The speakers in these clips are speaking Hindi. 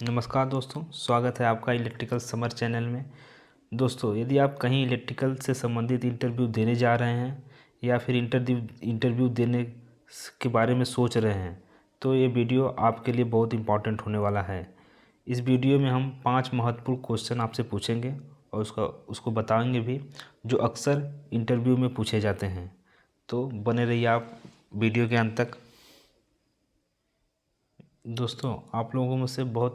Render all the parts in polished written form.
नमस्कार दोस्तों, स्वागत है आपका इलेक्ट्रिकल समर चैनल में। दोस्तों, यदि आप कहीं इलेक्ट्रिकल से संबंधित इंटरव्यू देने जा रहे हैं या फिर इंटरव्यू देने के बारे में सोच रहे हैं तो ये वीडियो आपके लिए बहुत इम्पॉर्टेंट होने वाला है। इस वीडियो में हम 5 महत्वपूर्ण क्वेश्चन आपसे पूछेंगे और उसको बताएंगे भी, जो अक्सर इंटरव्यू में पूछे जाते हैं। तो बने रहिए आप वीडियो के अंत तक। दोस्तों, आप लोगों में से बहुत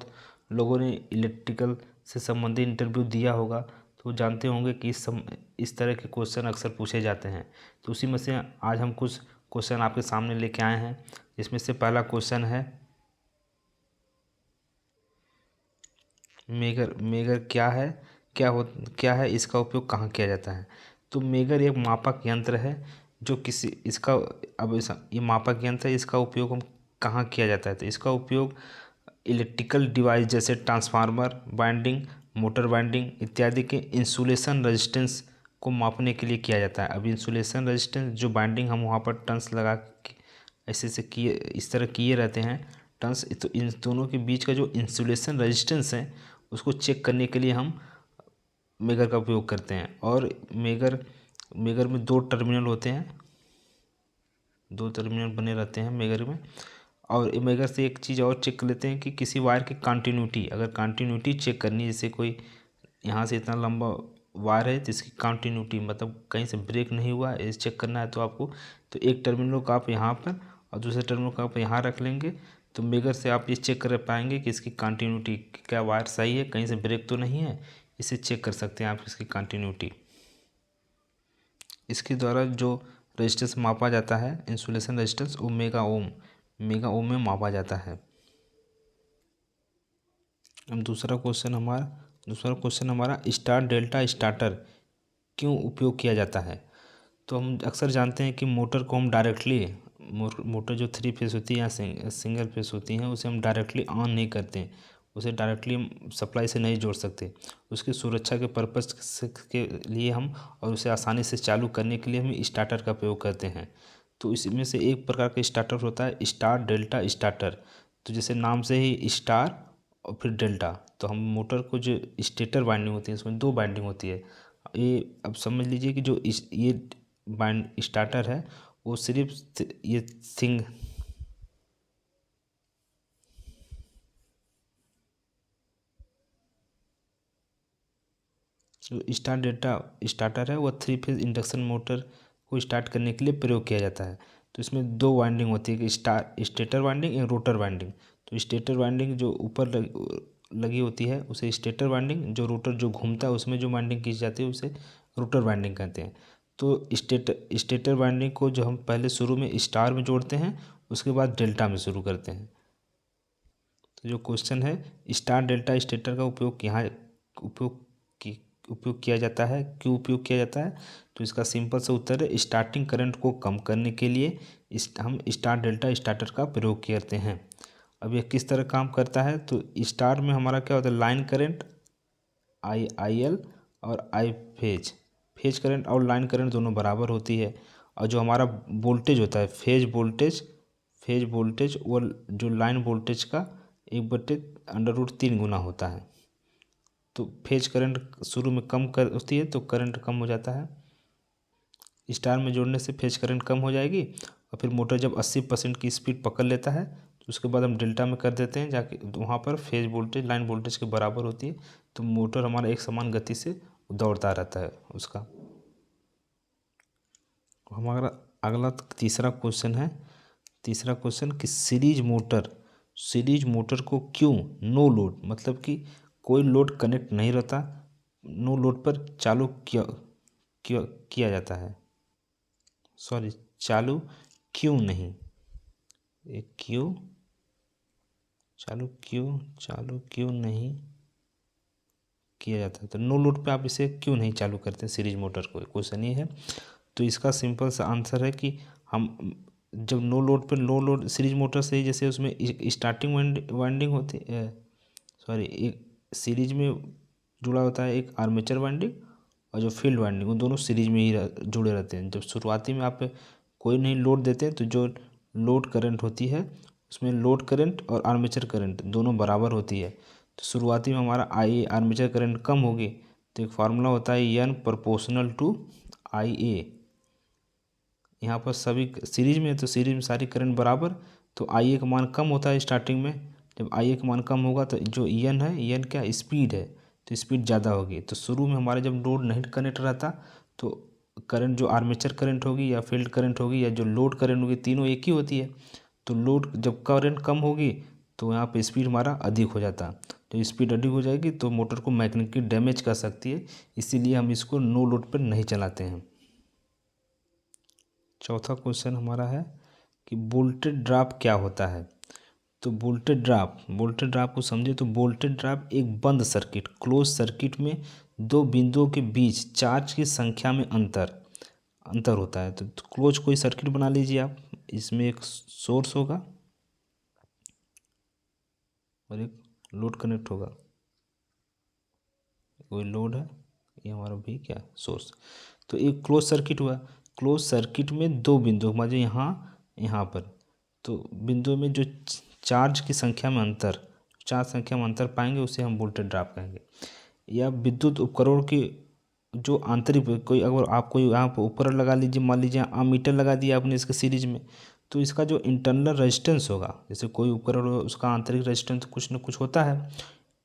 लोगों ने इलेक्ट्रिकल से संबंधित इंटरव्यू दिया होगा, तो जानते होंगे कि इस तरह के क्वेश्चन अक्सर पूछे जाते हैं। तो उसी में से आज हम कुछ क्वेश्चन आपके सामने लेके आए हैं। इसमें से पहला क्वेश्चन है, मेगर मेगर क्या है, इसका उपयोग कहाँ किया जाता है। तो मेगर एक मापक यंत्र है जो किसी इसका अब ये मापक यंत्र है, इसका उपयोग हम कहाँ किया जाता है। तो इसका उपयोग इलेक्ट्रिकल डिवाइस जैसे ट्रांसफार्मर वाइंडिंग, मोटर वाइंडिंग इत्यादि के इंसुलेशन रेजिस्टेंस को मापने के लिए किया जाता है। अब इंसुलेशन रेजिस्टेंस जो बाइंडिंग हम वहाँ पर टर्न्स लगा के ऐसे किए, इस तरह किए रहते हैं टर्न्स, तो इन दोनों के बीच का जो इंसुलेशन रेजिस्टेंस है उसको चेक करने के लिए हम मेगर का उपयोग करते हैं। और मेगर मेगर में 2 टर्मिनल होते हैं, 2 टर्मिनल बने रहते हैं मेगर में। और मेगर से एक चीज़ और चेक कर लेते हैं कि किसी वायर की कंटिन्यूटी, अगर कंटिन्यूटी चेक करनी है, जैसे कोई यहाँ से इतना लंबा वायर है तो इसकी कंटिन्यूटी मतलब कहीं से ब्रेक नहीं हुआ है, इसे चेक करना है। तो आपको तो एक टर्मिनल को आप यहाँ पर और दूसरे टर्मिनल को आप यहाँ रख लेंगे, तो मेगर से आप ये चेक कर पाएंगे कि इसकी कंटिन्यूटी, क्या वायर सही है, कहीं से ब्रेक तो नहीं है। इसे चेक कर सकते हैं आप इसकी कंटिन्यूटी। इसके द्वारा जो रेजिस्टेंस मापा जाता है, इंसुलेशन रेजिस्टेंस, वो मेगा ओम में मापा जाता है। अब दूसरा क्वेश्चन हमारा स्टार डेल्टा स्टार्टर क्यों उपयोग किया जाता है। तो हम अक्सर जानते हैं कि मोटर को हम डायरेक्टली, मोटर जो 3 फेस होती है या सिंगल फेस होती हैं, उसे हम डायरेक्टली ऑन नहीं करते हैं, उसे डायरेक्टली हम सप्लाई से नहीं जोड़ सकते। उसकी सुरक्षा के पर्पज़ के लिए हम, और उसे आसानी से चालू करने के लिए हम स्टार्टर का प्रयोग करते हैं। तो इसमें से एक प्रकार का स्टार्टर होता है स्टार डेल्टा स्टार्टर। तो जैसे नाम से ही स्टार और फिर डेल्टा, तो हम मोटर को जो स्टेटर वाइंडिंग होती है, इसमें 2 वाइंडिंग होती है। ये अब समझ लीजिए कि जो ये बाइंड स्टार्टर है वो सिर्फ ये सिंग जो स्टार डेल्टा स्टार्टर है वो 3 फेज इंडक्शन मोटर को स्टार्ट करने के लिए प्रयोग किया जाता है। तो इसमें 2 वाइंडिंग होती है कि स्टेटर वाइंडिंग या रोटर वाइंडिंग। तो स्टेटर वाइंडिंग जो ऊपर लगी होती है उसे स्टेटर वाइंडिंग, जो रोटर जो घूमता है उसमें जो वाइंडिंग की जाती है उसे रोटर वाइंडिंग कहते हैं। तो स्टेटर वाइंडिंग को जो हम पहले शुरू में स्टार में जोड़ते हैं, उसके बाद डेल्टा में शुरू करते हैं। तो जो क्वेश्चन है, स्टार डेल्टा स्टेटर का उपयोग किया जाता है, क्यों उपयोग किया जाता है। तो इसका सिंपल सा उत्तर है, स्टार्टिंग करंट को कम करने के लिए हम स्टार डेल्टा स्टार्टर का प्रयोग करते हैं। अब यह किस तरह काम करता है। तो स्टार में हमारा क्या होता है, लाइन करंट आई एल और आई फेज करंट और लाइन करंट दोनों बराबर होती है। और जो हमारा वोल्टेज होता है, फेज वोल्टेज वो जो लाइन वोल्टेज का 1/√3 गुना होता है। तो फेज करंट शुरू में कम कर होती है तो करंट कम हो जाता है। स्टार में जोड़ने से फेज करंट कम हो जाएगी, और फिर मोटर जब 80% की स्पीड पकड़ लेता है तो उसके बाद हम डेल्टा में कर देते हैं, जाके वहाँ पर फेज वोल्टेज लाइन वोल्टेज के बराबर होती है। तो मोटर हमारा एक समान गति से दौड़ता रहता है उसका। हमारा अगला तीसरा क्वेश्चन कि सीरीज मोटर को क्यों नो लोड, मतलब कि कोई लोड कनेक्ट नहीं रहता, नो लोड पर चालू किया जाता है। चालू क्यों नहीं, चालू क्यों नहीं किया जाता है। तो नो लोड पे आप इसे क्यों नहीं चालू करते सीरीज मोटर को, क्वेश्चन ये है। तो इसका सिंपल सा आंसर है कि हम जब नो लोड सीरीज मोटर से, जैसे उसमें स्टार्टिंग वाइंडिंग होती है, एक सीरीज में जुड़ा होता है एक आर्मेचर वाइंडिंग, और जो फील्ड वाइंडिंग, वो दोनों सीरीज में ही जुड़े रहते हैं। जब शुरुआती में आप कोई नहीं लोड देते हैं तो जो लोड करंट होती है उसमें लोड करंट और आर्मेचर करंट दोनों बराबर होती है। तो शुरुआती में हमारा आई आर्मेचर करंट कम होगी तो एक फार्मूला होता है एन प्रोपोर्शनल टू आई ए। यहाँ पर सभी सीरीज में, तो सीरीज में सारी करंट बराबर, तो आई ए का मान कम होता है स्टार्टिंग में। जब आई ए का मान कम होगा तो जो एन है, एन क्या स्पीड है, तो स्पीड ज़्यादा होगी। तो शुरू में हमारे जब लोड नहीं कनेक्ट रहता तो करंट जो आर्मेचर करंट होगी या फील्ड करंट होगी या जो लोड करंट होगी, तीनों एक ही होती है। तो लोड जब करंट कम होगी तो यहाँ पे स्पीड हमारा अधिक हो जाता। तो स्पीड अधिक हो जाएगी तो मोटर को मैकेनिकली डैमेज कर सकती है, इसीलिए हम इसको नो लोड पर नहीं चलाते हैं। चौथा क्वेश्चन हमारा है कि वोल्टेज ड्रॉप क्या होता है। तो वोल्टेज ड्रॉप को समझे तो वोल्टेज ड्रॉप एक बंद सर्किट, क्लोज सर्किट में दो बिंदुओं के बीच चार्ज की संख्या में अंतर होता है। तो क्लोज कोई सर्किट बना लीजिए आप, इसमें एक सोर्स होगा और एक लोड कनेक्ट होगा। कोई लोड है, ये हमारा भी क्या सोर्स। तो एक क्लोज सर्किट हुआ, क्लोज सर्किट में दो बिंदु मान यहाँ पर, तो बिंदु में जो चार्ज की संख्या में अंतर पाएंगे उसे हम वोल्टेज ड्रॉप कहेंगे। या विद्युत उपकरणों की जो आंतरिक, कोई अगर आप कोई यहाँ पर उपकरण लगा लीजिए, मान लीजिए मीटर लगा दिया आपने इसके सीरीज में, तो इसका जो इंटरनल रेजिस्टेंस होगा, जैसे कोई उपकरण हो उसका आंतरिक रेजिस्टेंस कुछ न कुछ होता है,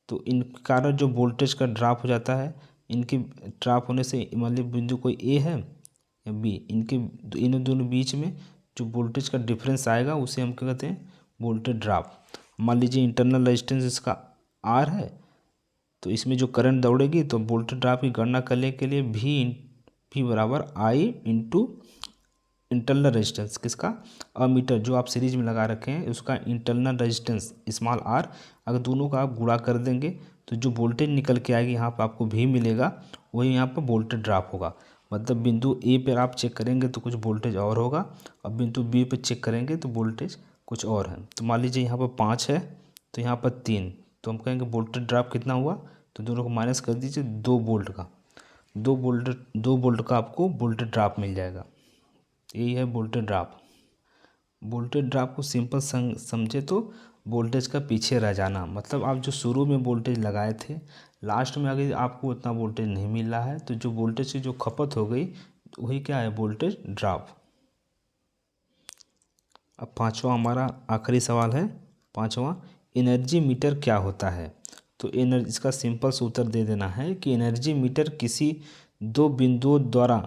तो इन कारण जो वोल्टेज का ड्रॉप हो जाता है। इनके ड्रॉप होने से मान लीजिए बिंदु कोई ए है या बी, इन दोनों बीच में जो वोल्टेज का डिफरेंस आएगा उसे हम क्या कहते हैं, वोल्टेज ड्रॉप। मान लीजिए इंटरनल रेजिस्टेंस इसका आर है, तो इसमें जो करंट दौड़ेगी तो वोल्टेज ड्रॉप की गणना करने के लिए भी बराबर आई इंटू इंटरनल रेजिस्टेंस किसका, अमीटर जो आप सीरीज में लगा रखे हैं उसका इंटरनल रेजिस्टेंस स्मॉल आर, अगर दोनों का आप गुणा कर देंगे तो जो वोल्टेज निकल के आएगी यहाँ पर आपको भी मिलेगा, वही यहाँ पर वोल्टेज ड्रॉप होगा। मतलब बिंदु ए पर आप चेक करेंगे तो कुछ वोल्टेज और होगा और बिंदु बी पर चेक करेंगे तो वोल्टेज कुछ और है। तो मान लीजिए यहाँ पर 5 है तो यहाँ पर 3, तो हम कहेंगे वोल्टेज ड्रॉप कितना हुआ, तो दोनों को माइनस कर दीजिए 2 वोल्ट का, 2 वोल्ट का आपको वोल्टेज ड्रॉप मिल जाएगा। यही है वोल्टेज ड्रॉप। वोल्टेज ड्रॉप को सिंपल समझे तो वोल्टेज का पीछे रह जाना, मतलब आप जो शुरू में वोल्टेज लगाए थे लास्ट में अगर आपको उतना वोल्टेज नहीं मिल रहा है तो जो वोल्टेज की जो खपत हो गई वही क्या है, वोल्टेज ड्रॉप। अब पांचवा हमारा आखिरी सवाल है, पांचवा, एनर्जी मीटर क्या होता है। तो एनर्जी, इसका सिंपल से उत्तर दे देना है कि एनर्जी मीटर किसी दो बिंदुओं द्वारा,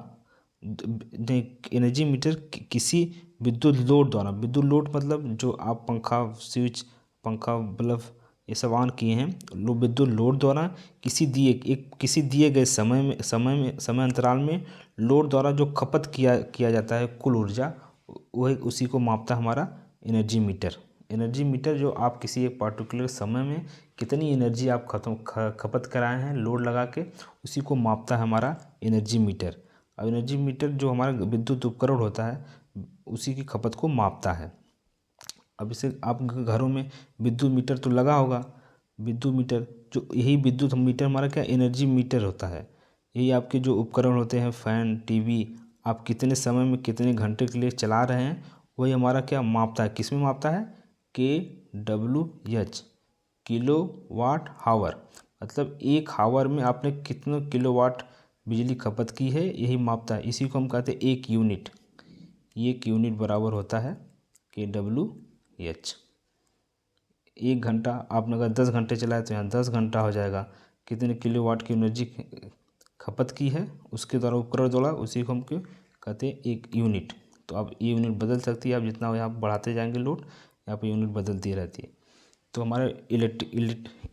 एनर्जी मीटर किसी विद्युत लोड द्वारा, विद्युत लोड मतलब जो आप पंखा स्विच, पंखा बल्ब ये सब ऑन किए हैं, विद्युत लोड द्वारा किसी दिए गए समय अंतराल में लोड द्वारा जो खपत किया जाता है कुल ऊर्जा, वही उसी को मापता हमारा एनर्जी मीटर। एनर्जी मीटर जो आप किसी एक पार्टिकुलर समय में कितनी एनर्जी आप खपत कराए हैं लोड लगा के, उसी को मापता है हमारा एनर्जी मीटर। अब एनर्जी मीटर जो हमारा विद्युत उपकरण होता है उसी की खपत को मापता है। अब इसे आप घरों में विद्युत मीटर तो लगा होगा, विद्युत मीटर जो यही विद्युत मीटर हमारा क्या एनर्जी मीटर होता है। यही आपके जो उपकरण होते हैं फ़ैन, टीवी, आप कितने समय में कितने घंटे के लिए चला रहे हैं वही हमारा क्या मापता है, किस में मापता है, kWh, किलो वाट हावर। मतलब एक हावर में आपने कितने किलोवाट बिजली खपत की है यही मापता है, इसी को हम कहते हैं एक यूनिट। एक यूनिट बराबर होता है kWh। एक घंटा आपने अगर 10 घंटे चलाए तो यहाँ 10 घंटा हो जाएगा, कितने किलोवाट की एनर्जी खपत की है उसके द्वारा उपकरण द्वारा, उसी को हम क्यों कहते हैं एक यूनिट। तो अब ये यूनिट बदल सकती है, आप जितना यहाँ बढ़ाते जाएंगे लोड यहाँ पर यूनिट बदलती रहती है। तो हमारा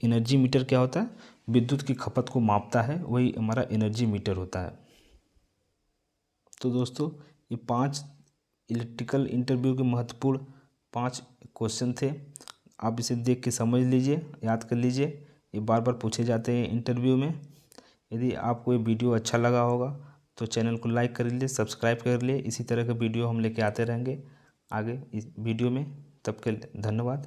एनर्जी मीटर क्या होता है, विद्युत की खपत को मापता है, वही हमारा एनर्जी मीटर होता है। तो दोस्तों ये 5 इलेक्ट्रिकल इंटरव्यू के महत्वपूर्ण 5 क्वेश्चन थे, आप इसे देख के समझ लीजिए, याद कर लीजिए, ये बार बार पूछे जाते हैं इंटरव्यू में। यदि आपको ये वीडियो अच्छा लगा होगा तो चैनल को लाइक कर लीजिए, सब्सक्राइब कर लिए, इसी तरह का वीडियो हम लेके आते रहेंगे आगे इस वीडियो में। तब के धन्यवाद।